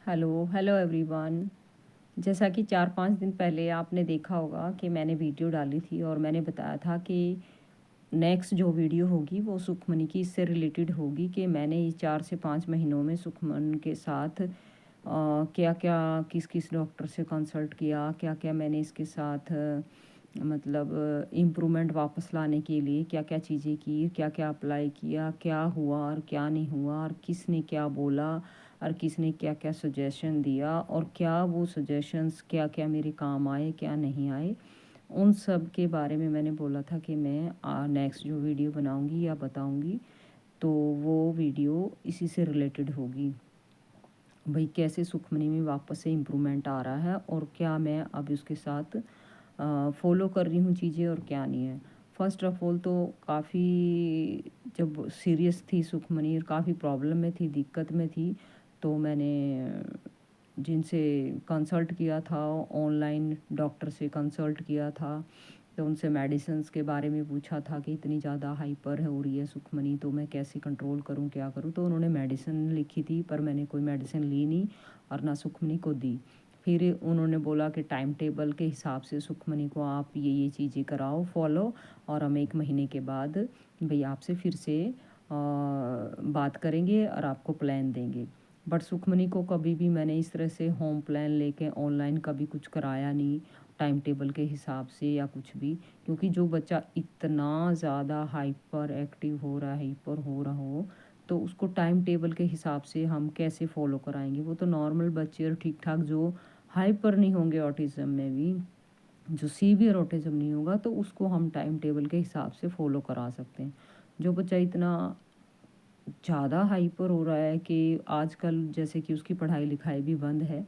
Hello everyone. जैसा कि 4-5 दिन पहले आपने देखा होगा कि मैंने वीडियो डाली थी और मैंने बताया था कि नेक्स्ट जो वीडियो होगी वो सुखमनी की इससे रिलेटेड होगी कि मैंने ये 4 से 5 महीनों में सुखमन के साथ क्या-क्या किस-किस डॉक्टर से कंसल्ट किया, क्या-क्या मैंने इसके साथ मतलब इम्प्रूवमेंट वापस लाने के लिए क्या-क्या चीज़ें की, क्या-क्या अप्लाई किया, क्या हुआ और क्या नहीं हुआ और किसने क्या बोला और किसने क्या-क्या सजेशन दिया और क्या वो सजेशंस क्या-क्या मेरे काम आए, क्या नहीं आए। उन सब के बारे में मैंने बोला था कि मैं नेक्स्ट जो वीडियो बनाऊँगी या बताऊँगी, तो वो वीडियो इसी से रिलेटेड होगी। भई कैसे सुखमनी में वापस से इम्प्रूवमेंट आ रहा है और क्या मैं अब उसके साथ फ़ॉलो कर रही हूँ चीज़ें और क्या नहीं है। फ़र्स्ट ऑफ़ ऑल तो काफ़ी जब सीरियस थी सुखमनी और काफ़ी प्रॉब्लम में थी, दिक्कत में थी, तो मैंने जिनसे कंसल्ट किया था, ऑनलाइन डॉक्टर से कंसल्ट किया था, तो उनसे मेडिसिन्स के बारे में पूछा था कि इतनी ज़्यादा हाइपर हो रही है सुखमनी, तो मैं कैसे कंट्रोल करूँ, क्या करूँ? तो उन्होंने मेडिसिन लिखी थी, पर मैंने कोई मेडिसिन ली नहीं और ना सुखमनी को दी। फिर उन्होंने बोला कि टाइम टेबल के हिसाब से सुखमनी को आप ये चीज़ें कराओ फ़ॉलो, और हम 1 महीने के बाद भई आपसे फिर से बात करेंगे और आपको प्लान देंगे। बट सुखमनी को कभी भी मैंने इस तरह से होम प्लान लेके ऑनलाइन कभी कुछ कराया नहीं, टाइम टेबल के हिसाब से या कुछ भी। क्योंकि जो बच्चा इतना ज़्यादा हाइपर एक्टिव हो रहा है, हाइपर हो रहा हो, तो उसको टाइम टेबल के हिसाब से हम कैसे फ़ॉलो कराएँगे? वो तो नॉर्मल बच्चे और ठीक-ठाक जो हाइपर नहीं होंगे ऑटिज़्म में भी, जो सीवियर ऑटिज़्म नहीं होगा, तो उसको हम टाइम टेबल के हिसाब से फ़ॉलो करा सकते हैं। जो बच्चा इतना ज़्यादा हाइपर हो रहा है कि आजकल जैसे कि उसकी पढ़ाई-लिखाई भी बंद है।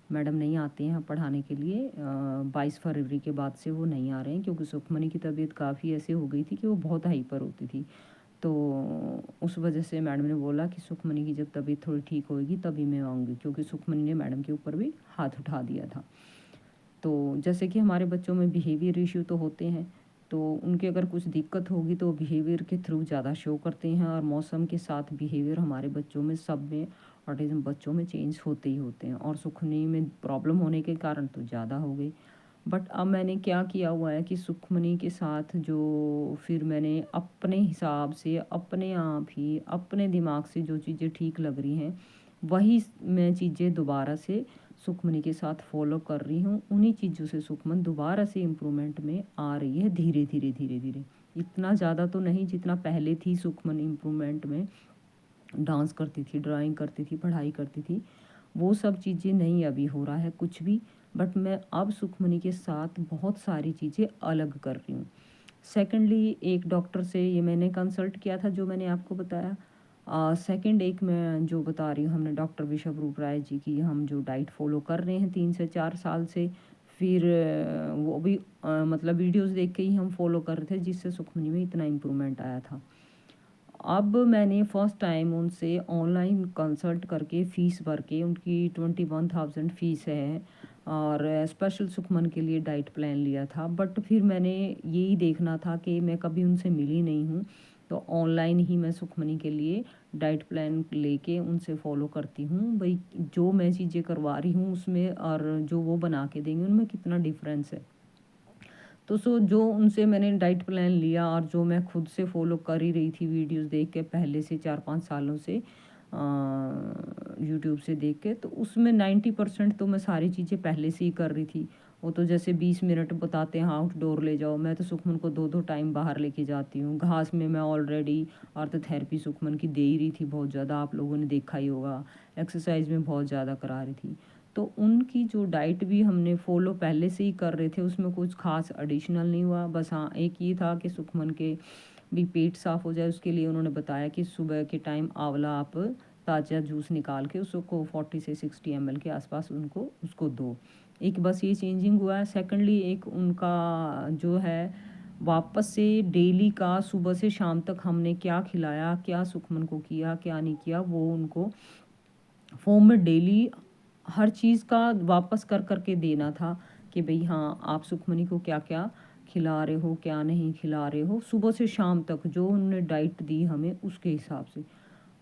मैडम नहीं आती हैं पढ़ाने के लिए, 22 फरवरी के बाद से वो नहीं आ रहे हैं क्योंकि सुखमनी की तबीयत काफ़ी ऐसे हो गई थी कि वो बहुत हाइपर होती थी। तो उस वजह से मैडम ने बोला कि सुखमनी की जब तबीयत थोड़ी ठीक होएगी तभी मैं आऊँगी, क्योंकि सुखमनी ने मैडम के ऊपर भी हाथ उठा दिया था। तो जैसे कि हमारे बच्चों में बिहेवियर इश्यू तो होते हैं, तो उनके अगर कुछ दिक्कत होगी तो बिहेवियर के थ्रू ज़्यादा शो करते हैं, और मौसम के साथ बिहेवियर हमारे बच्चों में, सब में, ऑटिज़्म बच्चों में चेंज होते ही होते हैं, और सुखमनी में प्रॉब्लम होने के कारण तो ज़्यादा हो गई। बट अब मैंने क्या किया हुआ है कि सुखमनी के साथ जो फिर मैंने अपने हिसाब से, अपने आप ही, अपने दिमाग से जो चीज़ें ठीक लग रही हैं, वही मैं चीज़ें दोबारा से सुखमनी के साथ फ़ॉलो कर रही हूँ। उन्हीं चीज़ों से सुखमन दोबारा से इम्प्रूवमेंट में आ रही है धीरे-धीरे, धीरे-धीरे। इतना ज़्यादा तो नहीं जितना पहले थी सुखमन इम्प्रूवमेंट में। डांस करती थी, ड्राइंग करती थी, पढ़ाई करती थी। वो सब चीज़ें नहीं अभी हो रहा है कुछ भी, बट मैं अब सुखमनी के साथ बहुत सारी चीज़ें अलग कर रही हूँ। सेकंडली एक डॉक्टर से ये मैंने कंसल्ट किया था जो मैंने आपको बताया। सेकंड एक मैं जो बता रही हूँ, हमने डॉक्टर विशवरूप राय जी की हम जो डाइट फ़ॉलो कर रहे हैं 3 से 4 साल से, फिर वो भी मतलब वीडियोज़ देख के ही हम फ़ॉलो कर रहे थे, जिससे सुखमनी में इतना इम्प्रूवमेंट आया था। अब मैंने फर्स्ट टाइम उनसे ऑनलाइन कंसल्ट करके फ़ीस भर के, उनकी 21,000 फ़ीस है, और स्पेशल सुखमन के लिए डाइट प्लान लिया था। बट फिर मैंने यही देखना था कि मैं कभी उनसे मिली नहीं हूँ, तो ऑनलाइन ही मैं सुखमनी के लिए डाइट प्लान लेके उनसे फ़ॉलो करती हूँ। भई जो मैं चीज़ें करवा रही हूँ उसमें और जो वो बना के देंगे उनमें कितना डिफ़रेंस है। तो जो उनसे मैंने डाइट प्लान लिया और जो मैं खुद से फ़ॉलो कर ही रही थी वीडियोज़ देख के पहले से 4-5 सालों से, यूट्यूब से देख के, तो उसमें 90% तो मैं सारी चीज़ें पहले से ही कर रही थी। वो तो जैसे 20 मिनट बताते हैं आउटडोर ले जाओ, मैं तो सुखमन को 2-2 टाइम बाहर लेके जाती हूँ। घास में मैं ऑलरेडी ऑर्थोथेरेपी सुखमन की दे ही रही थी बहुत ज़्यादा, आप लोगों ने देखा ही होगा। एक्सरसाइज़ में बहुत ज़्यादा करा रही थी। तो उनकी जो डाइट भी हमने फ़ॉलो पहले से ही कर रहे थे, उसमें कुछ ख़ास एडिशनल नहीं हुआ। बस हाँ, एक ये था कि सुखमन के भी पेट साफ़ हो जाए, उसके लिए उन्होंने बताया कि सुबह के टाइम आँवला आप ताज़ा जूस निकाल के उसको 40 से 60 एमएल के आसपास उनको उसको दो। एक बस ये चेंजिंग हुआ है। सेकंडली एक उनका जो है, वापस से डेली का सुबह से शाम तक हमने क्या खिलाया, क्या सुखमन को किया, क्या नहीं किया, वो उनको फ़ॉर्म में डेली हर चीज़ का वापस कर के देना था कि भई हाँ, आप सुखमनी को क्या-क्या खिला रहे हो, क्या नहीं खिला रहे हो, सुबह से शाम तक जो उन्होंने डाइट दी हमें उसके हिसाब से।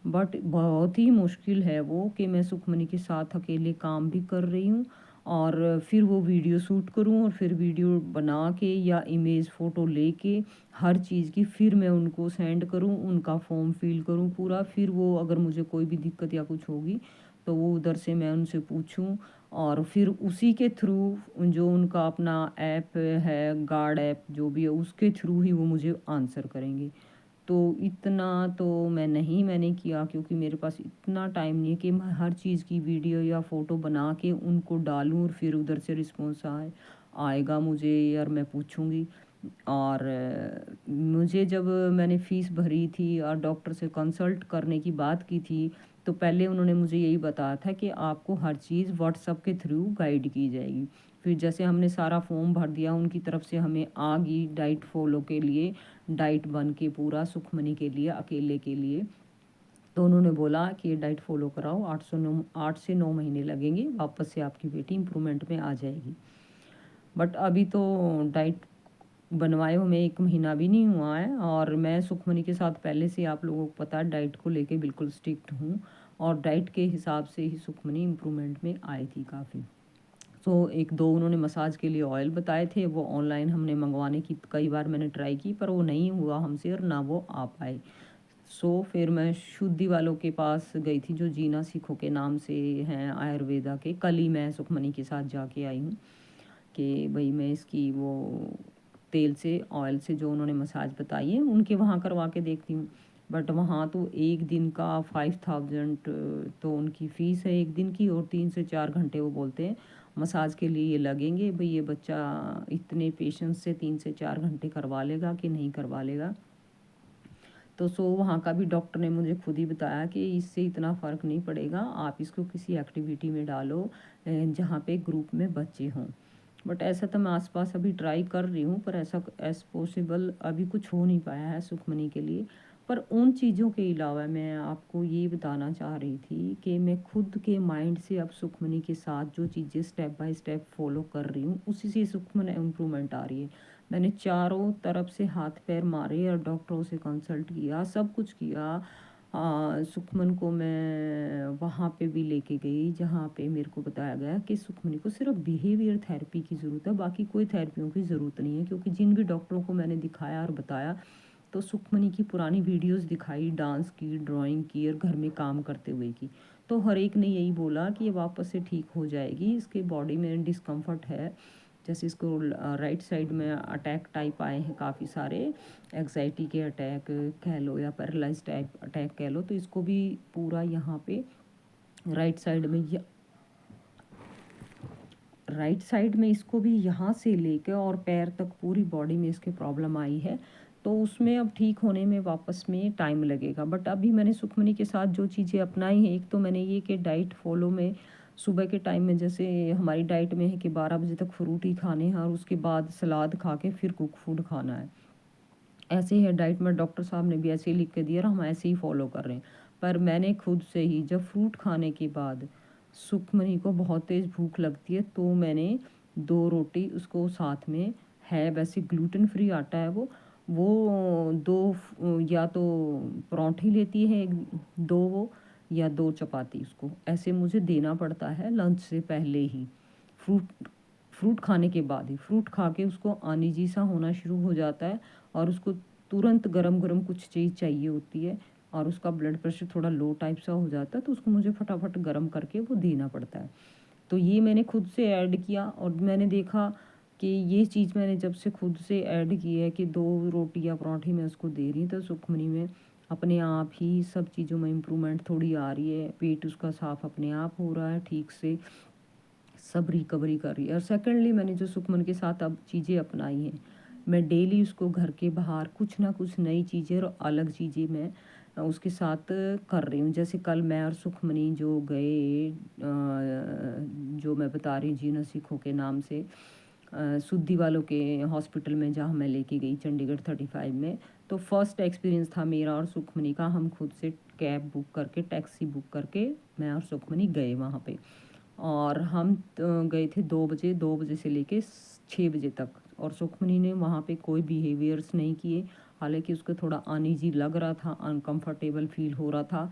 बट बहुत ही मुश्किल है वो कि मैं सुखमनी के साथ अकेले काम भी कर रही हूँ और फिर वो वीडियो शूट करूँ और फिर वीडियो बना के या इमेज फ़ोटो लेके हर चीज़ की फिर मैं उनको सेंड करूँ, उनका फॉर्म फिल करूँ पूरा, फिर वो अगर मुझे कोई भी दिक्कत या कुछ होगी तो वो उधर से मैं उनसे पूछूँ और फिर उसी के थ्रू जो उनका अपना ऐप है, गार्ड ऐप जो भी है, उसके थ्रू ही वो मुझे आंसर करेंगे। तो इतना तो मैंने किया क्योंकि मेरे पास इतना टाइम नहीं है कि मैं हर चीज़ की वीडियो या फ़ोटो बना के उनको डालूँ और फिर उधर से रिस्पॉन्स आएगा मुझे और मैं पूछूँगी। और मुझे जब मैंने फ़ीस भरी थी और डॉक्टर से कंसल्ट करने की बात की थी, तो पहले उन्होंने मुझे यही बताया था कि आपको हर चीज़ व्हाट्सएप के थ्रू गाइड की जाएगी। फिर जैसे हमने सारा फॉर्म भर दिया, उनकी तरफ से हमें आ गई डाइट फ़ॉलो के लिए, डाइट बन के पूरा सुखमनी के लिए, अकेले के लिए। तो उन्होंने बोला कि ये डाइट फ़ॉलो कराओ, 8 से 9 महीने लगेंगे, वापस से आपकी बेटी इम्प्रूवमेंट में आ जाएगी। बट अभी तो डाइट बनवाए हुए 1 महीना भी नहीं हुआ है और मैं सुखमनी के साथ पहले से आप लोगों को पता है डाइट को लेके बिल्कुल स्ट्रिक्ट हूँ और डाइट के हिसाब से ही सुखमनी इम्प्रूवमेंट में आई थी काफ़ी। सो 1-2 उन्होंने मसाज के लिए ऑयल बताए थे, वो ऑनलाइन हमने मंगवाने की कई बार मैंने ट्राई की पर वो नहीं हुआ हमसे और ना वो आ पाए। सो फिर मैं शुद्धि वालों के पास गई थी जो जीना सीखो के नाम से हैं आयुर्वेदा के। कल ही मैं सुखमनी के साथ जाके आई हूँ कि भई मैं इसकी वो तेल से, ऑयल से जो उन्होंने मसाज बताई है उनके वहाँ करवा के देखती हूँ। बट वहाँ तो 1 दिन का 5000 तो उनकी फ़ीस है 1 दिन की और 3 से 4 घंटे वो बोलते हैं मसाज के लिए ये लगेंगे। भई ये बच्चा इतने पेशेंस से 3 से 4 घंटे करवा लेगा कि नहीं करवा लेगा। तो सो वहाँ का भी डॉक्टर ने मुझे खुद ही बताया कि इससे इतना फ़र्क नहीं पड़ेगा, आप इसको किसी एक्टिविटी में डालो जहाँ पे ग्रुप में बच्चे हों। बट ऐसा तो मैं आस-पास अभी ट्राई कर रही हूँ पर ऐसा एज़ पॉसिबल अभी कुछ हो नहीं पाया है सुखमनी के लिए। पर उन चीज़ों के अलावा मैं आपको ये बताना चाह रही थी कि मैं खुद के माइंड से अब सुखमनी के साथ जो चीज़ें स्टेप बाय स्टेप फ़ॉलो कर रही हूँ, उसी से सुखमन इम्प्रूवमेंट आ रही है। मैंने चारों तरफ से हाथ पैर मारे और डॉक्टरों से कंसल्ट किया, सब कुछ किया। सुखमन को मैं वहाँ पे भी लेके गई जहाँ पे मेरे को बताया गया कि सुखमनी को सिर्फ बिहेवियर थेरेपी की ज़रूरत है, बाकी कोई थेरेपियों की ज़रूरत नहीं है। क्योंकि जिन भी डॉक्टरों को मैंने दिखाया और बताया तो सुखमनी की पुरानी वीडियोस दिखाई, डांस की, ड्राइंग की और घर में काम करते हुए की। तो हर एक ने यही बोला कि ये वापस से ठीक हो जाएगी, इसके बॉडी में डिस्कम्फर्ट है। जैसे इसको राइट साइड में अटैक टाइप आए हैं काफ़ी सारे, एंग्जायटी के अटैक कह लो या पैरालाइज टाइप अटैक कह लो, तो इसको भी पूरा यहाँ पे राइट साइड में राइट साइड में इसको भी यहाँ से लेके और पैर तक पूरी बॉडी में इसके प्रॉब्लम आई है। तो उसमें अब ठीक होने में वापस में टाइम लगेगा। बट अभी मैंने सुखमनी के साथ जो चीज़ें अपनाई हैं, एक तो मैंने ये कि डाइट फ़ॉलो में सुबह के टाइम में जैसे हमारी डाइट में है कि 12 बजे तक फ्रूट ही खाने हैं और उसके बाद सलाद खा के फिर कुक फूड खाना है। ऐसे ही है डाइट में, डॉक्टर साहब ने भी ऐसे ही लिख के दिया और हम ऐसे ही फॉलो कर रहे हैं। पर मैंने खुद से ही जब फ्रूट खाने के बाद सुखमनी को बहुत तेज़ भूख लगती है तो मैंने 2 रोटी उसको साथ में, है वैसे ग्लूटेन फ्री आटा है वो 2 या तो पराँठे लेती है 2 वो या 2 चपाती उसको ऐसे मुझे देना पड़ता है लंच से पहले ही। फ्रूट फ्रूट खाने के बाद ही, फ्रूट खा के उसको अनईज़ी सा होना शुरू हो जाता है और उसको तुरंत गरम-गरम कुछ चीज़ चाहिए होती है और उसका ब्लड प्रेशर थोड़ा लो टाइप सा हो जाता है, तो उसको मुझे फटाफट गरम करके वो देना पड़ता है। तो ये मैंने खुद से ऐड किया और मैंने देखा कि ये चीज़ मैंने जब से खुद से ऐड की है कि 2 रोटी या पराठे मैं उसको दे रही हूँ, तो सुखमनी में अपने आप ही सब चीज़ों में इम्प्रूवमेंट थोड़ी आ रही है। पेट उसका साफ़ अपने आप हो रहा है ठीक से, सब रिकवरी कर रही है। और सेकेंडली मैंने जो सुखमन के साथ अब चीज़ें अपनाई हैं, मैं डेली उसको घर के बाहर कुछ ना कुछ नई चीज़ें और अलग चीज़ें मैं उसके साथ कर रही हूँ। जैसे कल मैं और सुखमनी जो गए जो मैं बता रही हूँ जीना सीखो के नाम से, शुद्धि वालों के हॉस्पिटल में जहाँ मैं लेके गई चंडीगढ़ 35 में। तो फर्स्ट एक्सपीरियंस था मेरा और सुखमनी का, हम खुद से कैब बुक करके, टैक्सी बुक करके मैं और सुखमनी गए वहाँ पे। और हम गए थे 2 बजे से लेके 6 बजे तक और सुखमनी ने वहाँ पे कोई बिहेवियर्स नहीं किए। हालाँकि उसको थोड़ा अनईज़ी लग रहा था, अनकंफर्टेबल फ़ील हो रहा था।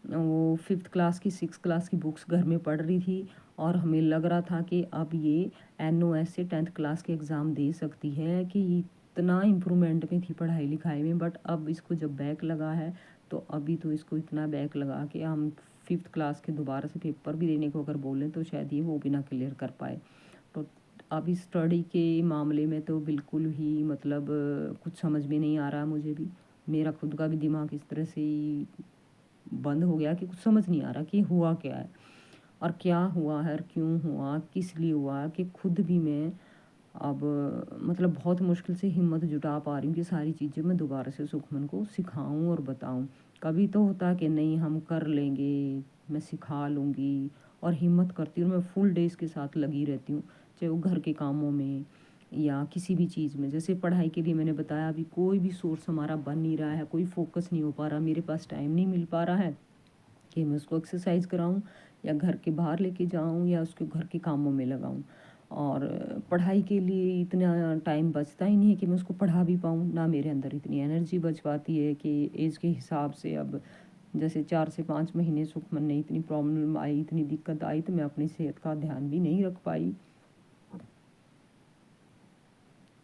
वो 5th क्लास की 6th क्लास की बुक्स घर में पढ़ रही थी और हमें लग रहा था कि अब ये NOS से 10th क्लास के एग्ज़ाम दे सकती है, कि इतना इम्प्रूवमेंट में थी पढ़ाई लिखाई में। बट अब इसको जब बैक लगा है तो अभी तो इसको इतना बैक लगा कि हम 5th क्लास के दोबारा से पेपर भी देने को अगर बोलें तो शायद ये वो भी ना क्लियर कर पाए। तो अभी स्टडी के मामले में तो बिल्कुल ही मतलब कुछ समझ में नहीं आ रहा मुझे भी। मेरा खुद का भी दिमाग इस तरह से ही बंद हो गया कि कुछ समझ नहीं आ रहा कि हुआ क्या है और क्या हुआ है और क्यों हुआ, किस लिए हुआ, कि खुद भी मैं अब मतलब बहुत मुश्किल से हिम्मत जुटा पा रही हूँ कि सारी चीज़ें मैं दोबारा से सुखमन को सिखाऊं और बताऊं। कभी तो होता है कि नहीं हम कर लेंगे, मैं सिखा लूँगी, और हिम्मत करती हूँ, मैं फुल डे इसके साथ लगी रहती हूँ, चाहे वो घर के कामों में या किसी भी चीज़ में। जैसे पढ़ाई के लिए मैंने बताया, अभी कोई भी सोर्स हमारा बन नहीं रहा है, कोई फोकस नहीं हो पा रहा, मेरे पास टाइम नहीं मिल पा रहा है कि मैं उसको एक्सरसाइज कराऊँ या घर के बाहर लेके जाऊँ या उसको घर के कामों में लगाऊँ। और पढ़ाई के लिए इतना टाइम बचता ही नहीं है कि मैं उसको पढ़ा भी पाऊँ, ना मेरे अंदर इतनी एनर्जी बच पाती है कि एज के हिसाब से। अब जैसे 4 से 5 महीने सुखमन ने इतनी प्रॉब्लम आई, इतनी दिक्कत आई, तो मैं अपनी सेहत का ध्यान भी नहीं रख पाई।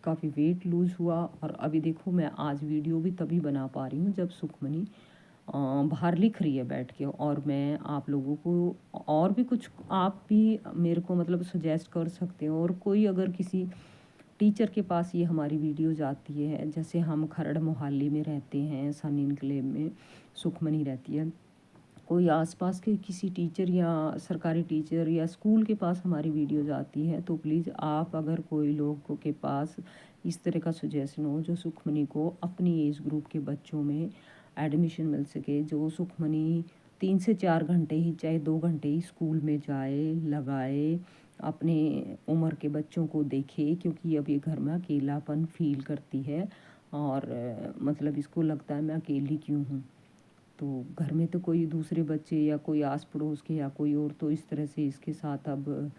काफ़ी वेट लूज़ हुआ और अभी देखो मैं आज वीडियो भी तभी बना पा रही हूँ जब सुखमनी बाहर लिख रही है बैठ के, और मैं आप लोगों को और भी कुछ आप भी मेरे को मतलब सजेस्ट कर सकते हो। और कोई अगर किसी टीचर के पास ये हमारी वीडियो जाती है, जैसे हम खरड़ मोहाली में रहते हैं, सन इनक्लेव में सुखमनी रहती है, कोई आसपास के किसी टीचर या सरकारी टीचर या स्कूल के पास हमारी वीडियो जाती है, तो प्लीज़ आप अगर कोई लोगों के पास इस तरह का सजेशन हो जो सुखमनी को अपनी एज ग्रुप के बच्चों में एडमिशन मिल सके, जो सुखमनी 3 से 4 घंटे ही चाहे 2 घंटे ही स्कूल में जाए, लगाए, अपने उम्र के बच्चों को देखे, क्योंकि अब ये घर में अकेलापन फ़ील करती है और मतलब इसको लगता है मैं अकेली क्यों हूँ। तो घर में तो कोई दूसरे बच्चे या कोई आस पड़ोस के या कोई और तो इस तरह से इसके साथ अब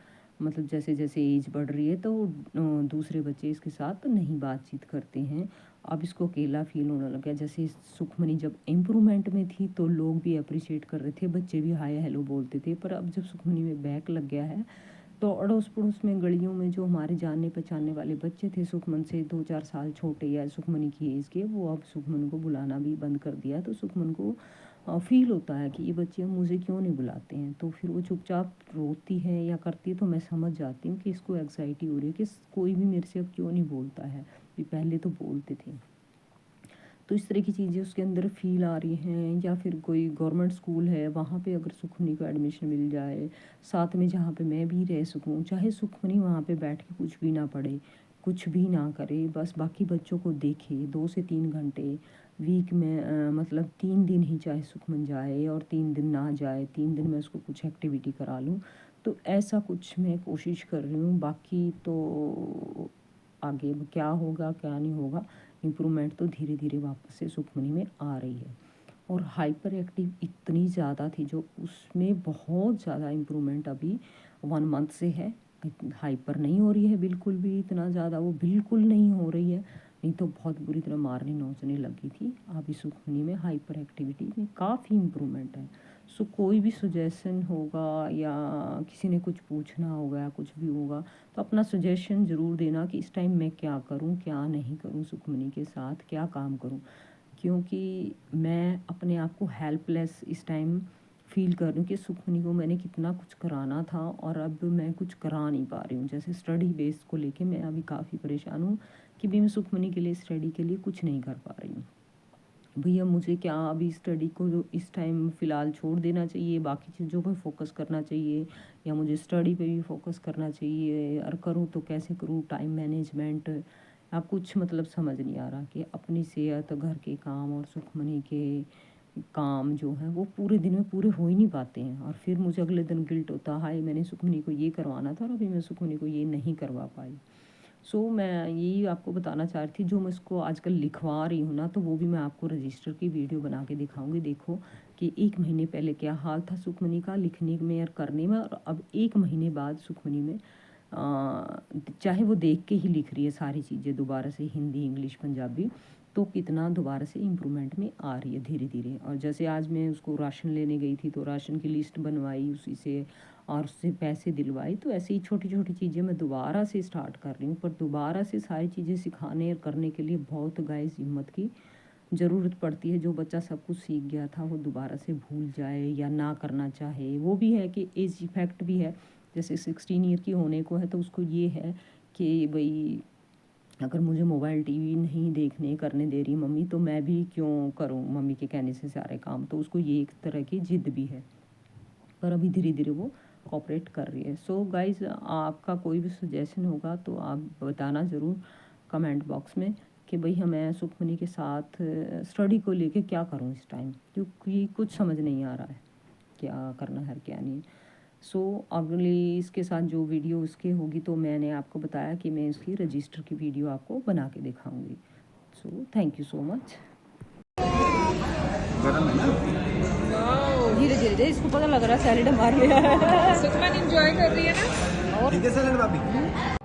मतलब जैसे जैसे एज बढ़ रही है तो दूसरे बच्चे इसके साथ नहीं बातचीत करते हैं। अब इसको अकेला फील होने लगा। जैसे सुखमनी जब इम्प्रूवमेंट में थी तो लोग भी अप्रिशिएट कर रहे थे, बच्चे भी हाय हेलो बोलते थे, पर अब जब सुखमनी में बैक लग गया है तो अड़ोस पड़ोस में गलियों में जो हमारे जानने पहचानने वाले बच्चे थे सुखमन से 2-4 साल छोटे या सुखमनी की एज के, वो अब सुखमन को बुलाना भी बंद कर दिया। तो सुखमन को फ़ील होता है कि ये बच्चे अब मुझे क्यों नहीं बुलाते हैं, तो फिर वो चुपचाप रोती है या करती है, तो मैं समझ जाती हूँ कि इसको एंग्जायटी हो रही है कि कोई भी मेरे से अब क्यों नहीं बोलता है, ये पहले तो बोलते थे। तो इस तरह की चीज़ें उसके अंदर फ़ील आ रही हैं। या फिर कोई गवर्नमेंट स्कूल है वहाँ पे अगर सुखमनी को एडमिशन मिल जाए, साथ में जहाँ पे मैं भी रह सकूँ, चाहे सुखमनी वहाँ पे बैठ के कुछ भी ना पढ़े, कुछ भी ना करे, बस बाकी बच्चों को देखे 2 से 3 घंटे वीक में, मतलब 3 दिन ही चाहे सुखमन जाए और 3 दिन ना जाए, 3 दिन मैं उसको कुछ एक्टिविटी करा लूँ। तो ऐसा कुछ मैं कोशिश कर रही हूँ। बाकी तो आगे क्या होगा क्या नहीं होगा, इम्प्रूवमेंट तो धीरे धीरे वापस से सुखमनी में आ रही है। और हाइपर एक्टिव इतनी ज़्यादा थी जो उसमें बहुत ज़्यादा इम्प्रूवमेंट अभी 1 मंथ से है। हाइपर नहीं हो रही है बिल्कुल भी, इतना ज़्यादा वो बिल्कुल नहीं हो रही है, नहीं तो बहुत बुरी तरह मारने नोचने लगी थी। अभी सुखमनी में हाइपर एक्टिविटी में काफ़ी इम्प्रूवमेंट है। सो कोई भी सजेशन होगा या किसी ने कुछ पूछना होगा या कुछ भी होगा, तो अपना सजेशन ज़रूर देना कि इस टाइम मैं क्या करूँ क्या नहीं करूँ, सुखमनी के साथ क्या काम करूँ। क्योंकि मैं अपने आप को हेल्पलेस इस टाइम फ़ील कर रही हूँ कि सुखमनी को मैंने कितना कुछ कराना था और अब मैं कुछ करा नहीं पा रही हूँ। जैसे स्टडी बेस को लेके मैं अभी काफ़ी परेशान हूँ कि भी मैं सुखमनी के लिए स्टडी के लिए कुछ नहीं कर पा रही हूँ। भैया मुझे क्या अभी स्टडी को जो इस टाइम फ़िलहाल छोड़ देना चाहिए, बाकी चीज़ों पे फ़ोकस करना चाहिए, या मुझे स्टडी पे भी फ़ोकस करना चाहिए, और करूँ तो कैसे करूँ, टाइम मैनेजमेंट या कुछ मतलब समझ नहीं आ रहा कि अपनी सेहत, घर के काम और सुखमनी के काम जो हैं वो पूरे दिन में पूरे हो ही नहीं पाते हैं, और फिर मुझे अगले दिन गिल्ट होता है, हाय मैंने सुखमनी को ये करवाना था और अभी मैं सुखमनी को ये नहीं करवा पाई। सो मैं यही आपको बताना चाह रही थी, जो मैं इसको आजकल लिखवा रही हूँ ना, तो वो भी मैं आपको रजिस्टर की वीडियो बना के दिखाऊंगी। देखो कि 1 महीने पहले क्या हाल था सुखमनी का लिखने में और करने में, और अब 1 महीने बाद सुखमनी में चाहे वो देख के ही लिख रही है सारी चीज़ें दोबारा से, हिंदी इंग्लिश पंजाबी, तो कितना दोबारा से इम्प्रूवमेंट में आ रही है धीरे धीरे। और जैसे आज मैं उसको राशन लेने गई थी तो राशन की लिस्ट बनवाई उसी से और उससे पैसे दिलवाई। तो ऐसे ही छोटी छोटी चीज़ें मैं दोबारा से स्टार्ट कर रही हूँ, पर दोबारा से सारी चीज़ें सिखाने और करने के लिए बहुत गाइस हिम्मत की ज़रूरत पड़ती है। जो बच्चा सब कुछ सीख गया था वो दोबारा से भूल जाए या ना करना चाहे, वो भी है कि एज इफ़ेक्ट भी है। जैसे 16 ईयर की होने को है तो उसको ये है कि भाई अगर मुझे मोबाइल टीवी नहीं देखने करने दे रही मम्मी तो मैं भी क्यों करूं मम्मी के कहने से सारे काम। तो उसको ये एक तरह की ज़िद भी है, पर अभी धीरे धीरे वो कोऑपरेट कर रही है। सो गाइज़, आपका कोई भी सजेशन होगा तो आप बताना ज़रूर कमेंट बॉक्स में कि भाई मैं सुखमनी के साथ स्टडी को लेके क्या करूं इस टाइम, क्योंकि कुछ समझ नहीं आ रहा है क्या करना है क्या नहीं। सो अगली इसके साथ जो वीडियो उसके होगी तो मैंने आपको बताया कि मैं इसकी रजिस्टर की वीडियो आपको बना के दिखाऊंगी। So thank you so much. गरम है ना? धीरे धीरे इसको पता लग रहा है सैलेड मार गया है। सुखमन एंजॉय कर रही है ना। ठीक है सैलेड भाभी।